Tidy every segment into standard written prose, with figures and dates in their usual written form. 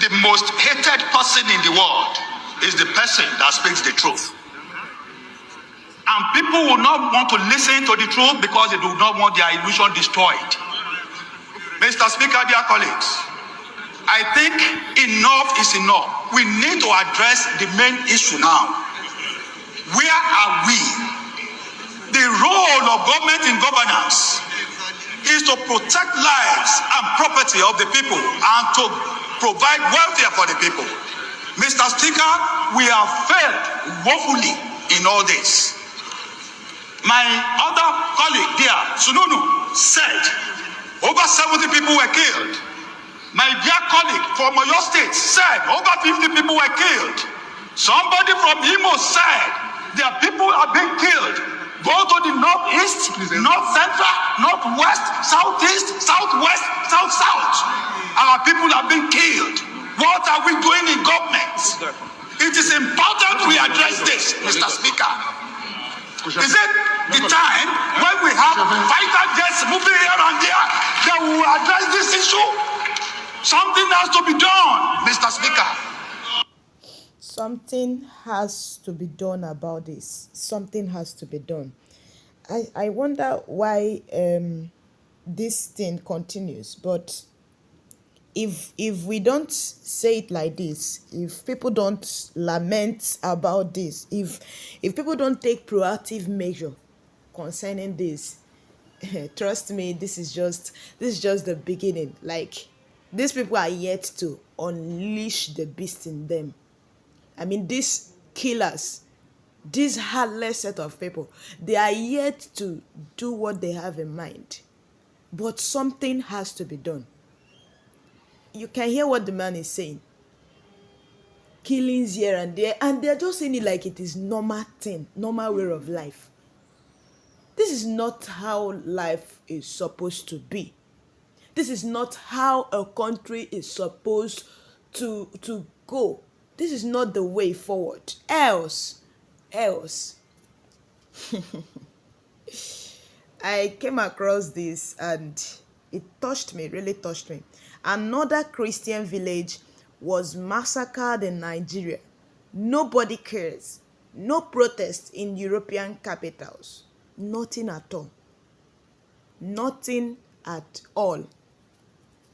The most hated person in the world is the person that speaks the truth. And people will not want to listen to the truth because they do not want their illusion destroyed. Mr. Speaker, dear colleagues, I think enough is enough. We need to address the main issue now. Where are we? The role of government in governance is to protect lives and property of the people and to provide welfare for the people. Mr. Speaker, we have failed woefully in all this. My other colleague there, Sununu, said over 70 people were killed. My dear colleague from Oyo State said over 50 people were killed. Somebody from Imo said their people are being killed. Go to the northeast, north central, northwest, southeast, southwest, south. Our people are being killed. What are we doing in government? It is important we address this, Mr. Speaker. Is it the time when we have fighter jets moving here and there that we will address this issue? Something has to be done, Mr. Speaker. Something has to be done about this. Something has to be done. I wonder why this thing continues. But if we don't say it like this, if people don't lament about this, if people don't take proactive measure concerning this, trust me, this is just the beginning. Like, these people are yet to unleash the beast in them. I mean, these killers, this heartless set of people, they are yet to do what they have in mind. But something has to be done. You can hear what the man is saying. Killings here and there, and they're just saying it like it is normal thing, normal way of life. This is not how life is supposed to be. This is not how a country is supposed to go. This is not the way forward. Else. I came across this and it touched me, really touched me. Another Christian village was massacred in Nigeria. Nobody cares. No protests in European capitals. Nothing at all. Nothing at all.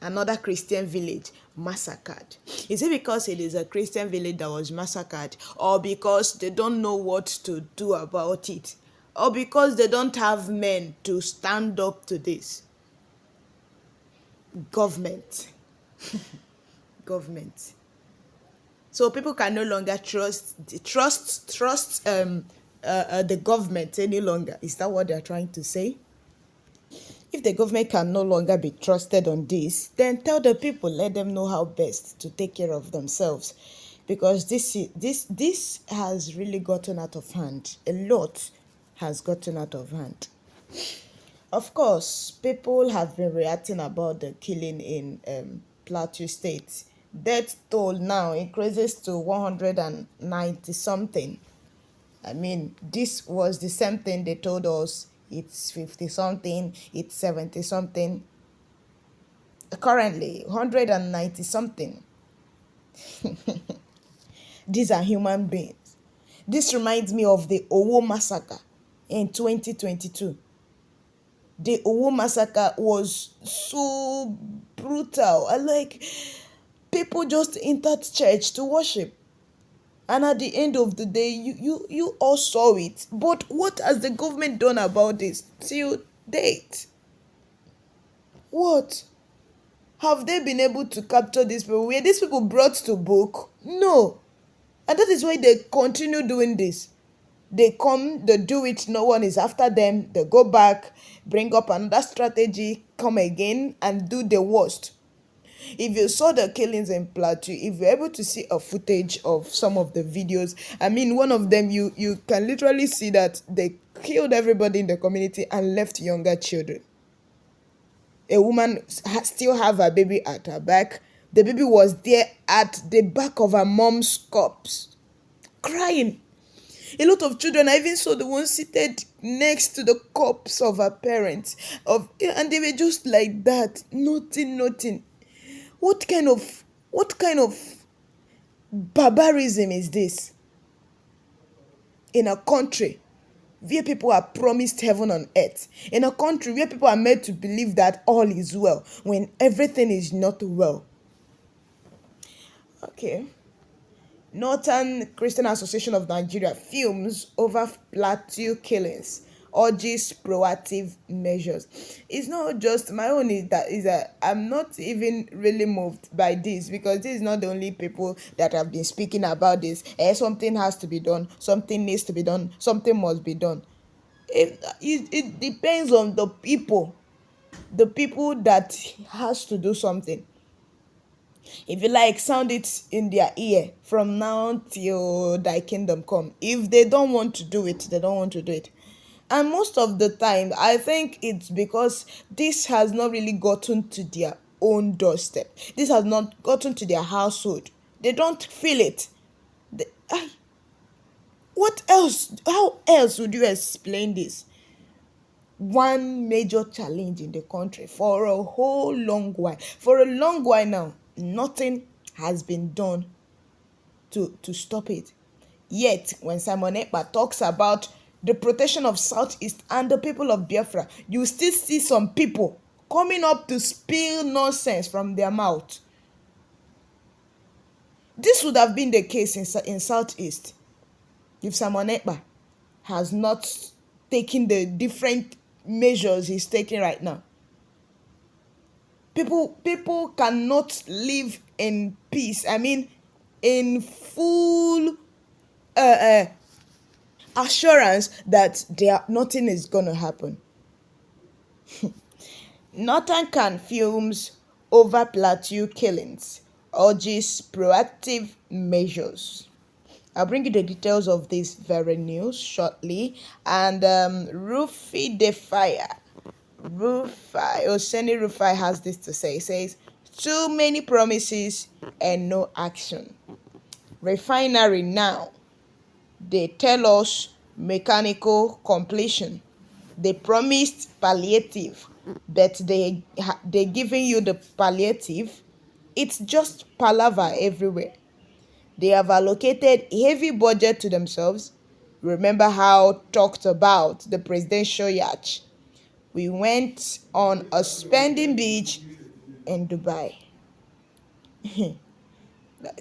Another Christian village massacred. Is it because it is a Christian village that was massacred, or because they don't know what to do about it, or because they don't have men to stand up to this? Government. Government. So people can no longer trust the government any longer. Is that what they're trying to say? If the government can no longer be trusted on this, then tell the people, let them know how best to take care of themselves, because this has really gotten out of hand. A lot has gotten out of hand. Of course, people have been reacting about the killing in Plateau State. Death toll now increases to 190 something. I mean, this was the same thing they told us. It's 50 something, it's 70 something. Currently, 190 something. These are human beings. This reminds me of the Owo Massacre in 2022. The Owo Massacre was so brutal. People just entered church to worship. And at the end of the day, you all saw it. But what has the government done about this till date? What? Have they been able to capture these people? Were these people brought to book? No. And that is why they continue doing this. They come, they do it, no one is after them. They go back, bring up another strategy, come again and do the worst. If you saw the killings in Plateau, if you're able to see a footage of some of the videos, I mean, one of them, you can literally see that they killed everybody in the community and left younger children. A woman still have her baby at her back. The baby was there at the back of her mom's corpse, crying. A lot of children, I even saw the one seated next to the corpse of her parents, and they were just like that, nothing. What kind What kind of barbarism is this? In a country where people are promised heaven on earth, in a country where people are made to believe that all is well when everything is not well. Okay. Northern Christian Association of Nigeria fumes over Plateau killings, urges proactive measures. It's not just my own, is that I'm not even really moved by this, because this is not the only people that have been speaking about this. Something has to be done, something needs to be done, something must be done. It depends on the people that has to do something. If you like, sound it in their ear from now till thy kingdom come. If they don't want to do it, they don't want to do it. And most of the time, I think it's because this has not really gotten to their own doorstep. This has not gotten to their household. They don't feel it. What else? How else would you explain this? One major challenge in the country for a whole long while. For a long while now, nothing has been done to stop it. Yet, when Simon Ekpa talks about the protection of Southeast and the people of Biafra, you still see some people coming up to spill nonsense from their mouth. This would have been the case in Southeast if Simon Ekpa has not taken the different measures he's taking right now. People cannot live in peace. I mean, in full assurance that nothing is gonna happen. Northern can fumes over Plateau killings, urges proactive measures. I'll bring you the details of this very news shortly. And Rufai Oseni Rufai has this to say. He says, too many promises and no action. Refinery now. They tell us mechanical completion. They promised palliative, but they giving you the palliative. It's just palaver everywhere. They have allocated heavy budget to themselves. Remember how talked about the presidential yacht. We went on a spending beach in Dubai.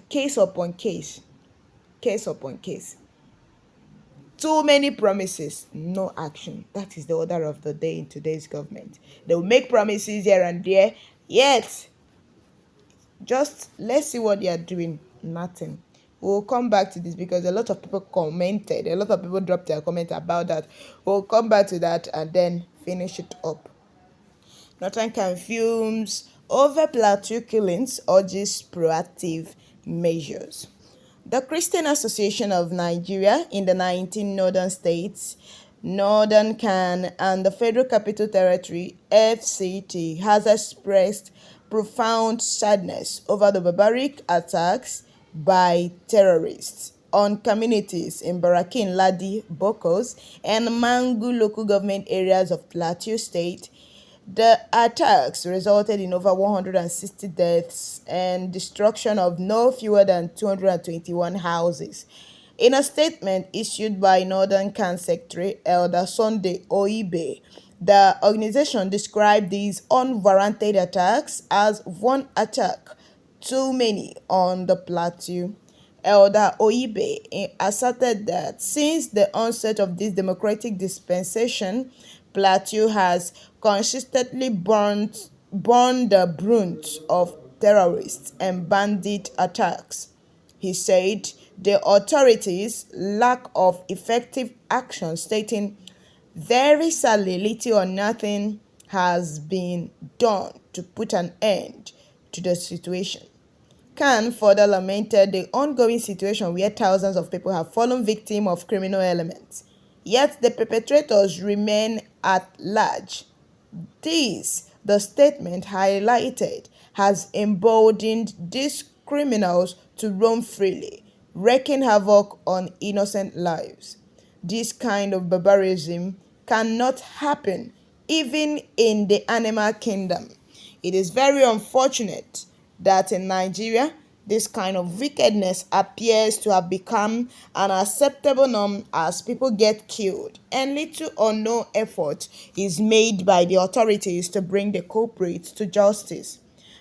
Case upon case. Case upon case. Too many promises, no action. That is the order of the day in today's government. They will make promises here and there, yet just let's see what they are doing. Nothing. We'll come back to this because a lot of people commented. A lot of people dropped their comment about that. We'll come back to that and then finish it up. Northern fumes over Plateau killings, urges proactive measures. The Christian Association of Nigeria in the 19 northern states, Northern Can, and the Federal Capital Territory, FCT, has expressed profound sadness over the barbaric attacks by terrorists on communities in Barakin, Ladi, Bokos, and Mangu local government areas of Plateau State. The attacks resulted in over 160 deaths and destruction of no fewer than 221 houses. In a statement issued by Northern Can Secretary Elder Sunday Oibe, the organization described these unwarranted attacks as one attack too many on the plateau. Elder Oibe asserted that since the onset of this democratic dispensation, Plateau has consistently borne the brunt of terrorist and bandit attacks. He said the authorities' lack of effective action, stating, very sadly, little or nothing has been done to put an end to the situation. Khan further lamented the ongoing situation where thousands of people have fallen victim of criminal elements, yet the perpetrators remain at large. This, the statement highlighted, has emboldened these criminals to roam freely, wreaking havoc on innocent lives. This kind of barbarism cannot happen even in the animal kingdom. It is very unfortunate that in Nigeria, This kind of wickedness appears to have become an acceptable norm as people get killed, and little or no effort is made by the authorities to bring the culprits to justice.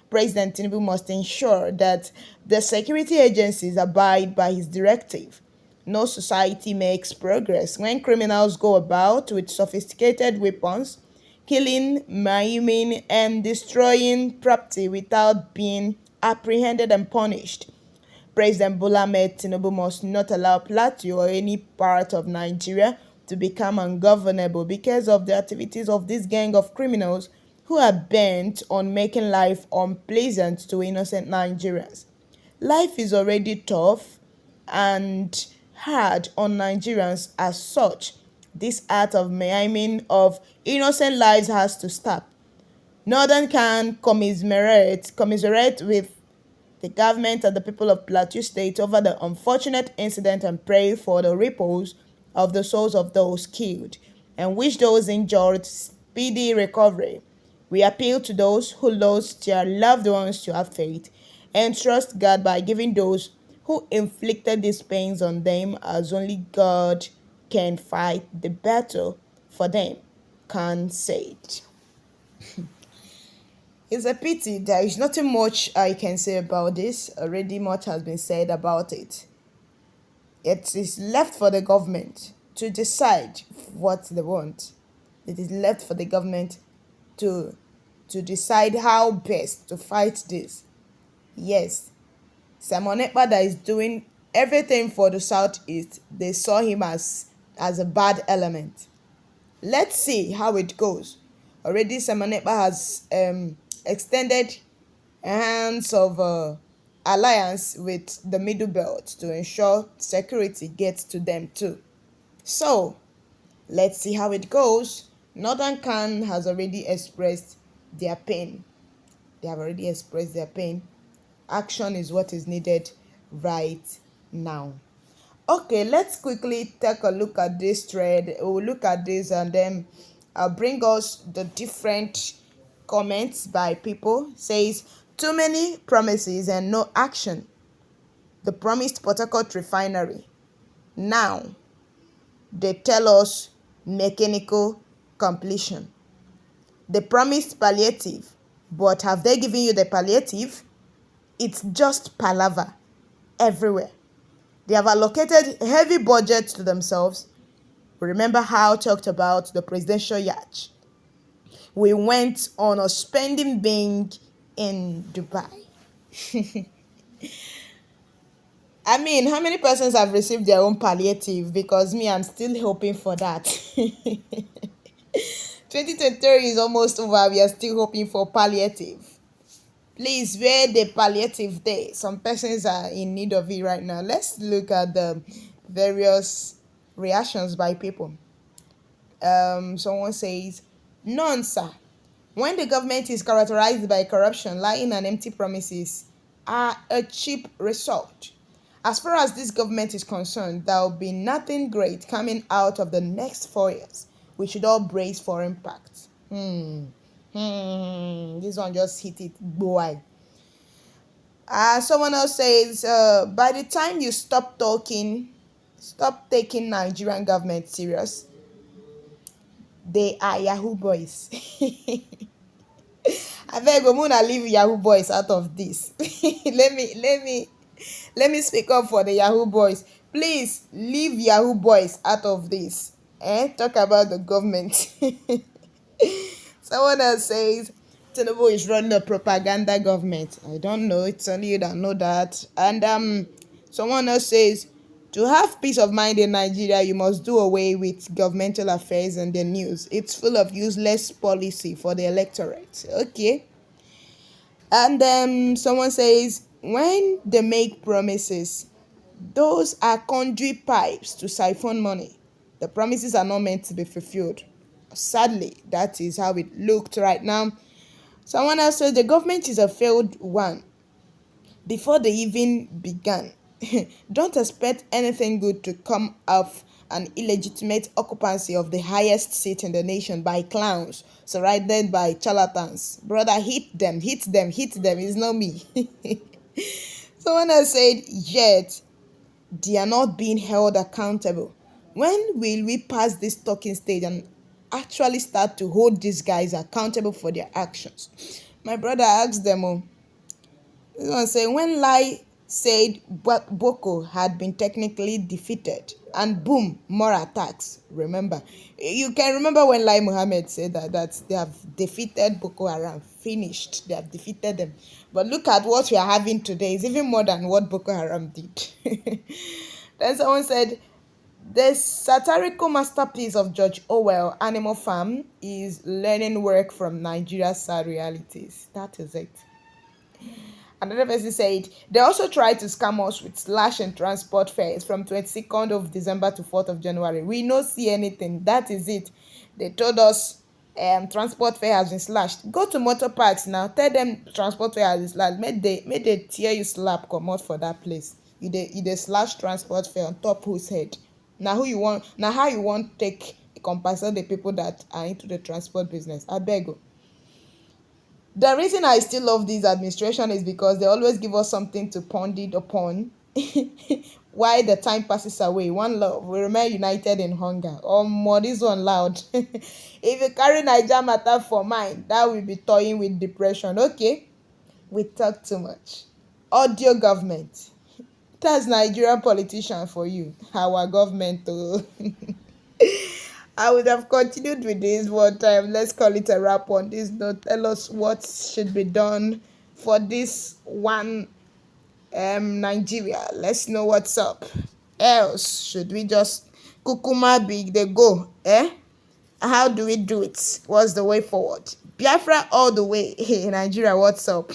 President Tinubu must ensure that the security agencies abide by his directive. No society makes progress when criminals go about with sophisticated weapons, killing, maiming, and destroying property without being apprehended and punished. President Bola Ahmed Tinubu must not allow Plateau or any part of Nigeria to become ungovernable because of the activities of this gang of criminals who are bent on making life unpleasant to innocent Nigerians. Life is already tough and hard on Nigerians as such. This act of maiming of innocent lives has to stop. Northern can commiserate with the government and the people of Plateau State over the unfortunate incident and pray for the repose of the souls of those killed and wish those injured speedy recovery. We appeal to those who lost their loved ones to have faith and trust God by giving those who inflicted these pains on them, as only God can fight the battle for them. Khan said. It's a pity. There is nothing much I can say about this. Already much has been said about it. It is left for the government to decide what they want. It is left for the government to decide how best to fight this. Yes, Simon Ekpa that is doing everything for the Southeast, they saw him as a bad element. Let's see how it goes. Already Simon Ekpa has extended hands of alliance with the Middle Belt to ensure security gets to them too. So, let's see how it goes. Northern Khan has already expressed their pain. They have already expressed their pain. Action is what is needed right now. Okay, let's quickly take a look at this thread. We'll look at this and then I'll bring us the different comments by people. It says, too many promises and no action. The promised Port Harcourt refinery. Now, they tell us mechanical completion. They promised palliative, but have they given you the palliative? It's just palaver everywhere. They have allocated heavy budgets to themselves. Remember how I talked about the presidential yacht? We went on a spending binge in Dubai. I mean, how many persons have received their own palliative? Because me, I'm still hoping for that. 2023 is almost over. We are still hoping for palliative. Please, where the palliative day? Some persons are in need of it right now. Let's look at the various reactions by people. Someone says, none, sir. When the government is characterized by corruption, lying and empty promises are a cheap result. As far as this government is concerned, there will be nothing great coming out of the next 4 years. We should all brace for impact. This one just hit it, boy. Someone else says, by the time you stop taking Nigerian government serious, they are Yahoo boys. I beg Omuna leave Yahoo boys out of this. let me speak up for the Yahoo boys. Please leave Yahoo boys out of this. Talk about the government. Someone else says Tinubu is running a propaganda government. I don't know. It's only you that know that. And someone else says, to have peace of mind in Nigeria, you must do away with governmental affairs and the news. It's full of useless policy for the electorate. Okay. And someone says, when they make promises, those are conduit pipes to siphon money. The promises are not meant to be fulfilled. Sadly, that is how it looked right now. Someone else says the government is a failed one. Before they even began, don't expect anything good to come of an illegitimate occupancy of the highest seat in the nation by clowns surrounded by charlatans. Brother, hit them. It's not me. Someone has said, yet they are not being held accountable. When will we pass this talking stage and actually start to hold these guys accountable for their actions? My brother asked them, oh, this one say, when Lai said Boko had been technically defeated, and boom, more attacks. Remember, you can remember when Lai Mohammed said that they have defeated Boko Haram, finished, they have defeated them. But look at what we are having today. It's even more than what Boko Haram did. Then someone said, the satirical masterpiece of George Orwell, Animal Farm, is learning work from Nigeria's sad realities. That is it. Another person said, they also tried to scam us with slash and transport fares from 22nd of December to 4th of January. We no see anything. That is it. They told us transport fare has been slashed. Go to motor parks now. Tell them transport fare has been slashed. Make they tear you slap come out for that place. You dey slash transport fare on top whose head. Now who you want? Now how you want take compensate the people that are into the transport business? I beg you. The reason I still love this administration is because they always give us something to ponder upon. Why the time passes away. One love. We remain united in hunger. Oh, more this one loud. If you carry Niger matter for mind, that will be toying with depression. Okay, we talk too much. Audio government. That's Nigerian politician for you. Our government. I would have continued with this, but let's call it a wrap on this note. Tell us what should be done for this one Nigeria. Let's know what's up. Else, should we just kukuma big they go? How do we do it? What's the way forward? Biafra all the way. Hey, Nigeria, what's up?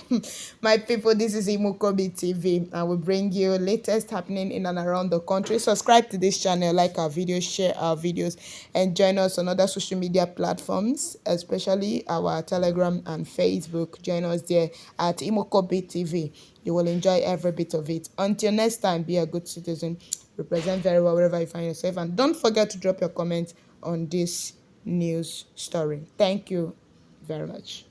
My people, this is Imukobi TV. I will bring you latest happening in and around the country. Subscribe to this channel, like our videos, share our videos, and join us on other social media platforms, especially our Telegram and Facebook. Join us there at Imukobi TV. You will enjoy every bit of it. Until next time, be a good citizen. Represent very well wherever you find yourself. And don't forget to drop your comments on this news story. Thank you very much.